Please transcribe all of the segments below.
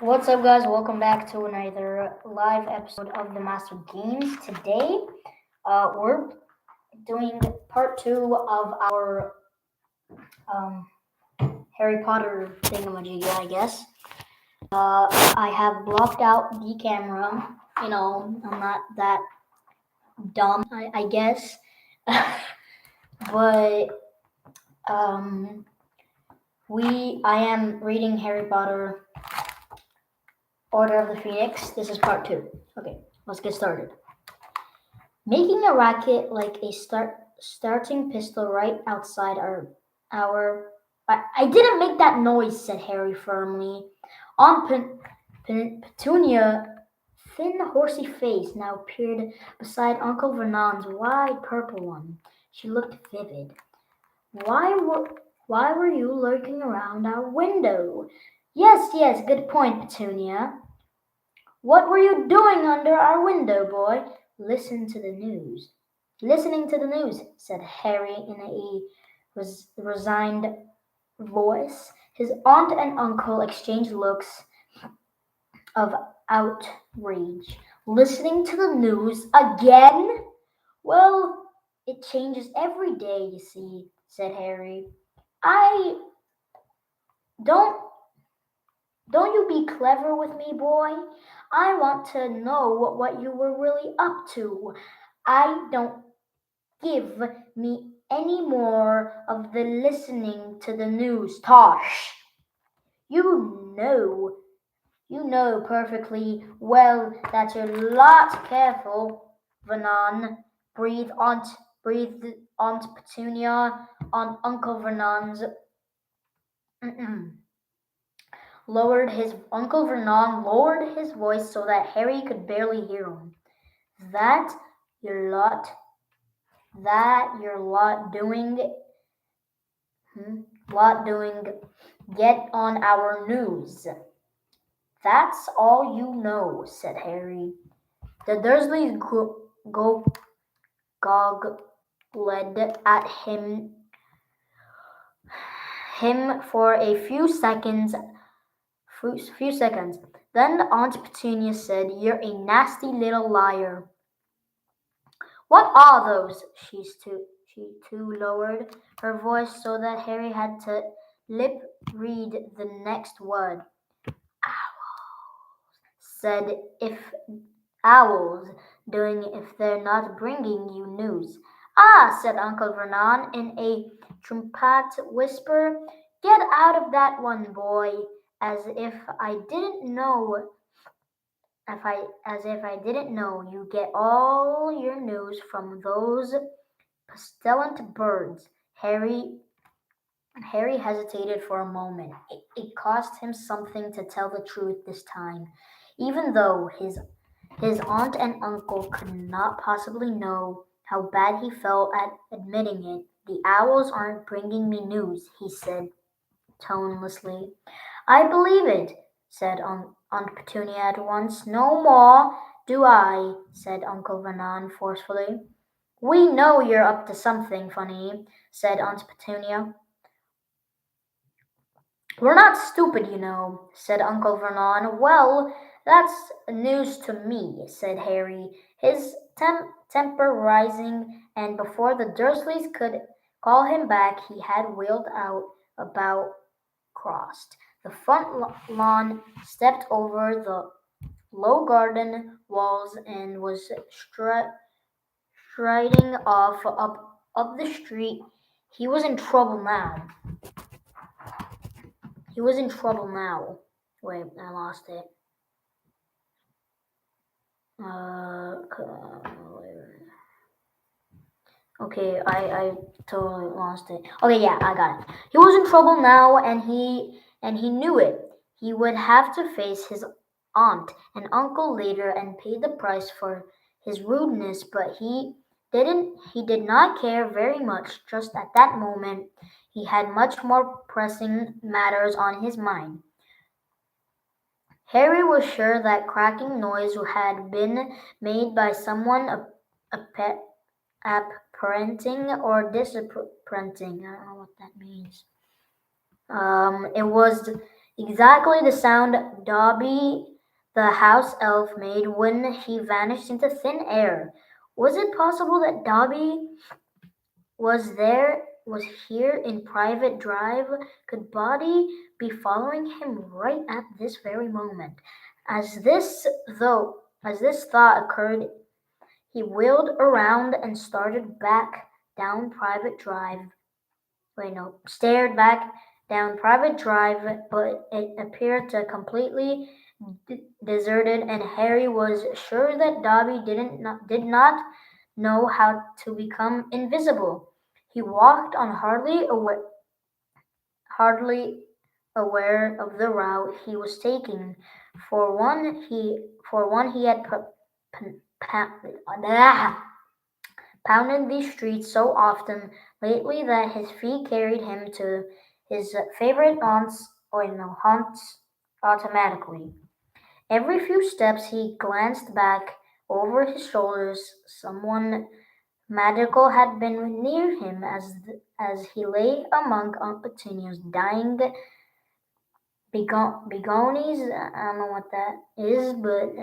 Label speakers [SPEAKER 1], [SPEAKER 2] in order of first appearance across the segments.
[SPEAKER 1] What's up, guys? Welcome back to another live episode of the Master Games. Today, we're doing part two of our um, Harry Potter thingamajig, I guess. I have blocked out the camera. I'm not that dumb, I guess. but um, I am reading Harry Potter Order of the Phoenix. This is part two. Okay, let's get started. Making a racket like a starting pistol right outside our. I didn't make that noise," said Harry firmly. Aunt Petunia, thin, horsey face now peered beside Uncle Vernon's wide purple one. She looked vivid. Why were why were you lurking around our window? Yes, yes, good point, Petunia. What were you doing under our window, boy? Listen to the news. Listening to the news, said Harry in a resigned voice. His aunt and uncle exchanged looks of outrage. Listening to the news again? Well, it changes every day, you see, said Harry. I don't Don't you be clever with me, boy. I want to know what you were really up to. I don't give me any more of the listening to the news tosh. You know, you know perfectly well that you're lot careful, Vernon. Breathed Aunt Petunia on Uncle Vernon's lowered his Uncle Vernon lowered his voice so that Harry could barely hear him. That your lot that your lot doing lot doing get on our news. That's all you know, said Harry. The Dursleys go goggled at him for a few seconds. Then Aunt Petunia said, "You're a nasty little liar." "What are those?" She too lowered her voice so that Harry had to lip read the next word. Said, "If owls doing if they're not bringing you news?" "Ah," said Uncle Vernon in a trumpet whisper, "get out of that one, boy, as if I didn't know as if I didn't know you get all your news from those pestilent birds." Harry hesitated for a moment. It cost him something to tell the truth this time, even though his aunt and uncle could not possibly know how bad he felt at admitting it. "The owls aren't bringing me news," he said tonelessly. "I believe it," said Aunt Petunia at once. "No more do I," said Uncle Vernon forcefully. "We know you're up to something funny," said Aunt Petunia. "We're not stupid, you know," said Uncle Vernon. "Well, that's news to me," said Harry, his temper rising, and before the Dursleys could call him back he had wheeled out about crossed the front lawn, stepped over the low garden walls, and was striding off up the street. He was in trouble now. He was in trouble now. Wait, I lost it. Okay, I totally lost it. Okay, yeah, I got it. He was in trouble now, and he knew it. He would have to face his aunt and uncle later and pay the price for his rudeness, but he did not care very much just at that moment. He had much more pressing matters on his mind. Harry was sure that cracking noise had been made by someone apparenting or disapparenting. I don't know what that means. It was Exactly the sound Dobby the house elf made when he vanished into thin air. Was it possible that Dobby was here in Private Drive? Could Body be following him right at this very moment? As this as this thought occurred, he wheeled around and started back down Private Drive. Wait, no, stared back down Private Drive, but it appeared to completely deserted, and Harry was sure that Dobby did not know how to become invisible. He walked on hardly aware of the route he was taking. For one he had pounded these streets so often lately that his feet carried him to his favorite haunts automatically. Every few steps he glanced back over his shoulders. Someone magical had been near him as he lay among Aunt Petunia's dying begonies. I don't know what that is, but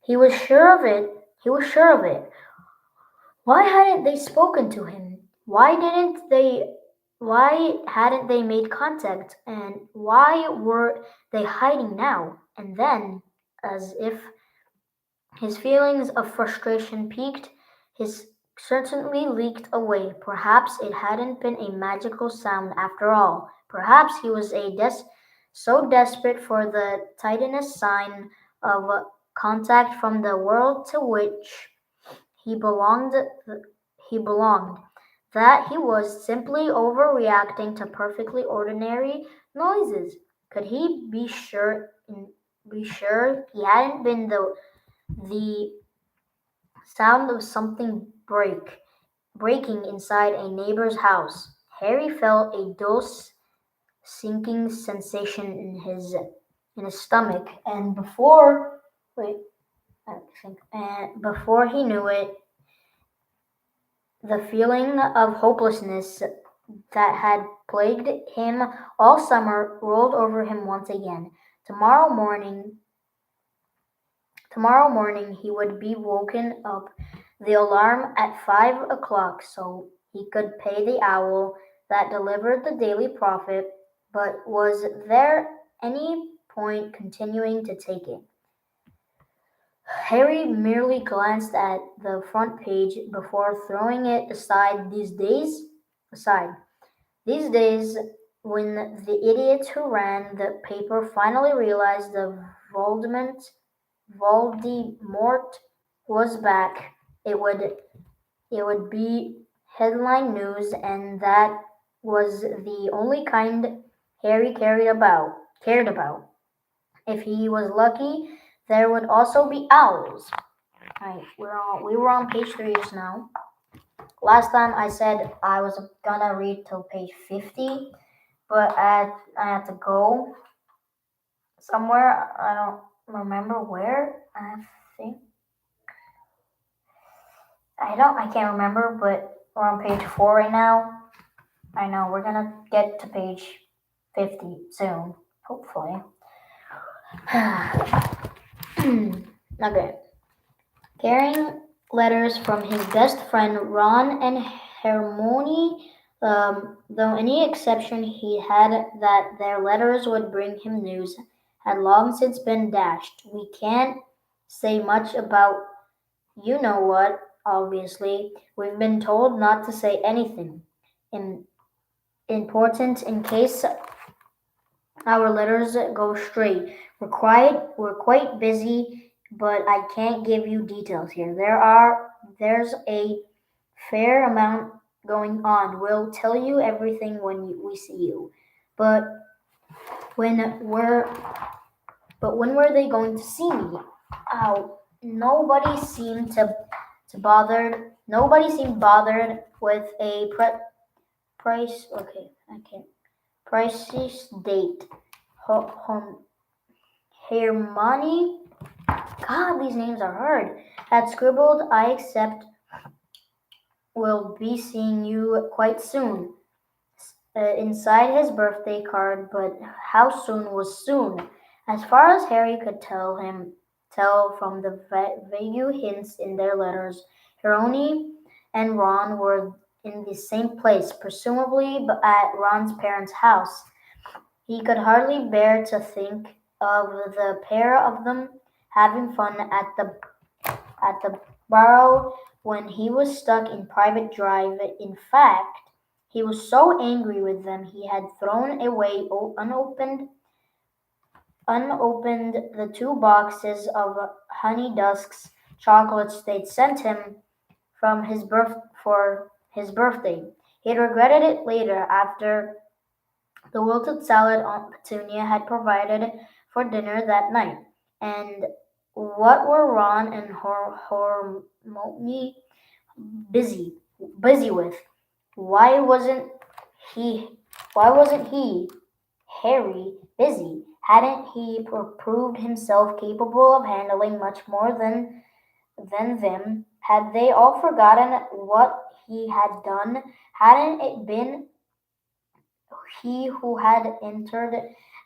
[SPEAKER 1] he was sure of it. He was sure of it. Why hadn't they spoken to him? Why hadn't they made contact? And why were they hiding now? And then, as if his feelings of frustration peaked, his certainly leaked away. Perhaps it hadn't been a magical sound after all. Perhaps he was so desperate for the tiniest sign of contact from the world to which he belonged he belonged that he was simply overreacting to perfectly ordinary noises. Could he be sure he hadn't been the sound of something breaking inside a neighbor's house? Harry felt a dull sinking sensation in his stomach, and wait, I think, and before he knew it, the feeling of hopelessness that had plagued him all summer rolled over him once again. Tomorrow morning, tomorrow morning he would be woken up the alarm at 5 o'clock so he could pay the owl that delivered the daily profit. But was there any point continuing to take it? Harry merely glanced at the front page before throwing it aside. These days, when the idiot who ran the paper finally realized the Voldemort was back, it would be headline news, and that was the only kind Harry cared about. If he was lucky, there would also be owls. Alright, we were on page 3 just now. Last time I said I was gonna read till page 50, but I had to go somewhere. I don't remember where. Think I can't remember, but we're on page 4 right now. I know we're gonna get to page 50 soon, hopefully. Okay. Carrying letters from his best friend Ron and Hermione, though any exception he had that their letters would bring him news had long since been dashed. We can't say much about you know what, obviously. We've been told not to say anything in, important in case our letters go straight. We're quite busy, but I can't give you details here. There's a fair amount going on. We'll tell you everything when we see you. But when were when were they going to see me? Oh, nobody seemed bothered with a price. Okay, I can't. Precise date. Home. Hermione, God, these names are hard, had scribbled, I accept, will be seeing you quite soon. inside his birthday card, but how soon was soon? As far as Harry could tell from the vague hints in their letters, Hermione and Ron were in the same place, presumably at Ron's parents' house. He could hardly bear to think of the pair of them having fun at the Burrow when he was stuck in Private Drive. In fact, he was so angry with them he had thrown away unopened the two boxes of Honey Dusk's chocolates they'd sent him from for his birthday. He'd regretted it later after the wilted salad Aunt Petunia had provided for dinner that night. And what were Ron and Hermione busy busy with? Why wasn't he why wasn't he, Harry, busy? Hadn't he proved himself capable of handling much more than them? Had they all forgotten what he had done? Hadn't it been he who had entered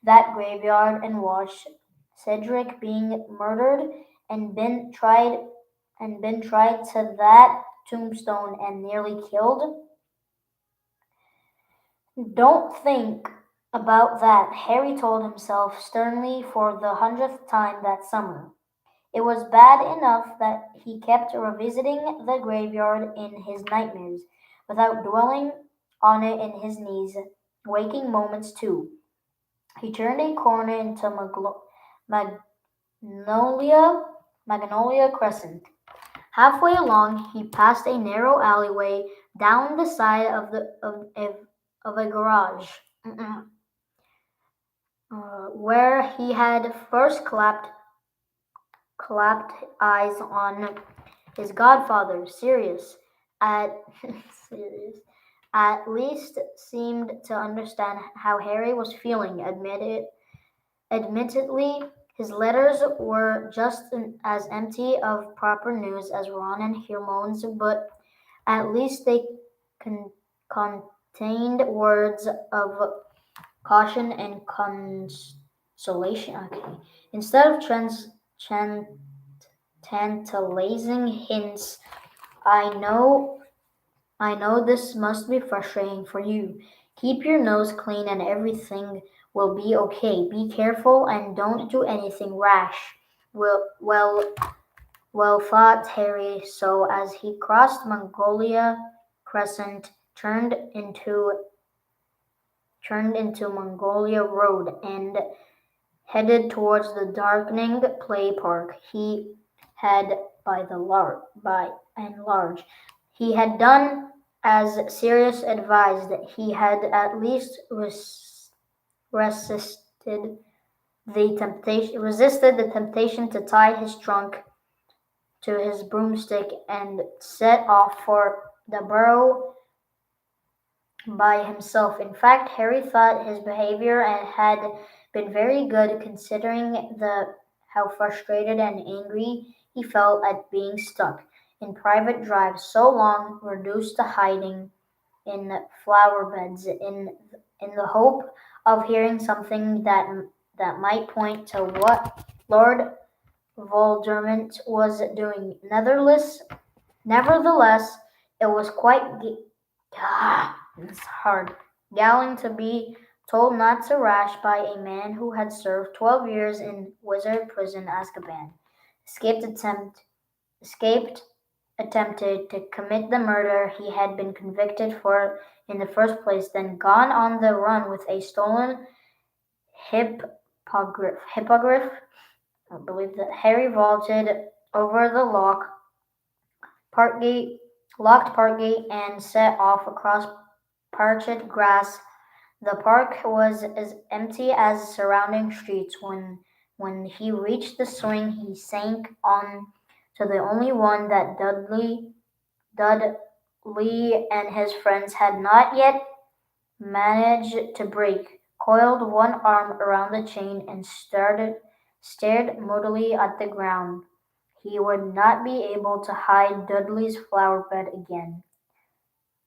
[SPEAKER 1] that graveyard and watched Cedric being murdered and been tried to that tombstone and nearly killed? Don't think about that, Harry told himself sternly for the hundredth time that summer. It was bad enough that he kept revisiting the graveyard in his nightmares, without dwelling on it in his waking moments too. He turned a corner into Magnolia, Magnolia Crescent. Halfway along, he passed a narrow alleyway down the side of a garage, where he had first clapped eyes on his godfather. At Sirius, at least seemed to understand how Harry was feeling. Admittedly, his letters were just as empty of proper news as Ron and Hermione's, but at least they con- contained words of caution and consolation. Okay. Instead of tantalizing hints, I know I know this must be frustrating for you. Keep your nose clean and everything will be okay. Be careful and don't do anything rash. Well, well, well thought Harry. So as he crossed Mongolia Crescent, turned into Mongolia Road and headed towards the darkening play park, he had by and large. He had done as Sirius advised. He had at least resisted the temptation to tie his trunk to his broomstick and set off for the Burrow by himself. In fact, Harry thought his behavior had been very good considering the how frustrated and angry he felt at being stuck in Private Drive so long, reduced to hiding in flower beds in the hope of hearing something that might point to what Lord Voldemort was doing. Nevertheless, it was quite it's hard. Galling to be told not to rash by a man who had served 12 years in Wizard Prison Azkaban, escaped attempt escaped attempted to commit the murder he had been convicted for in the first place, then gone on the run with a stolen hippogriff. I believe that Harry vaulted over the park gate, locked park gate and set off across parched grass. The park was as empty as surrounding streets. When he reached the swing, he sank on to the only one that Dudley and his friends had not yet managed to break, coiled one arm around the chain, and stared moodily at the ground. He would not be able to hide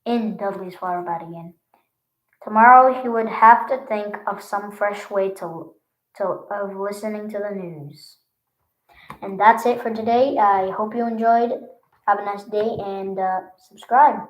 [SPEAKER 1] in Dudley's flower bed again. Tomorrow he would have to think of some fresh way of listening to the news. And that's it for today. I hope you enjoyed. Have a nice day and subscribe.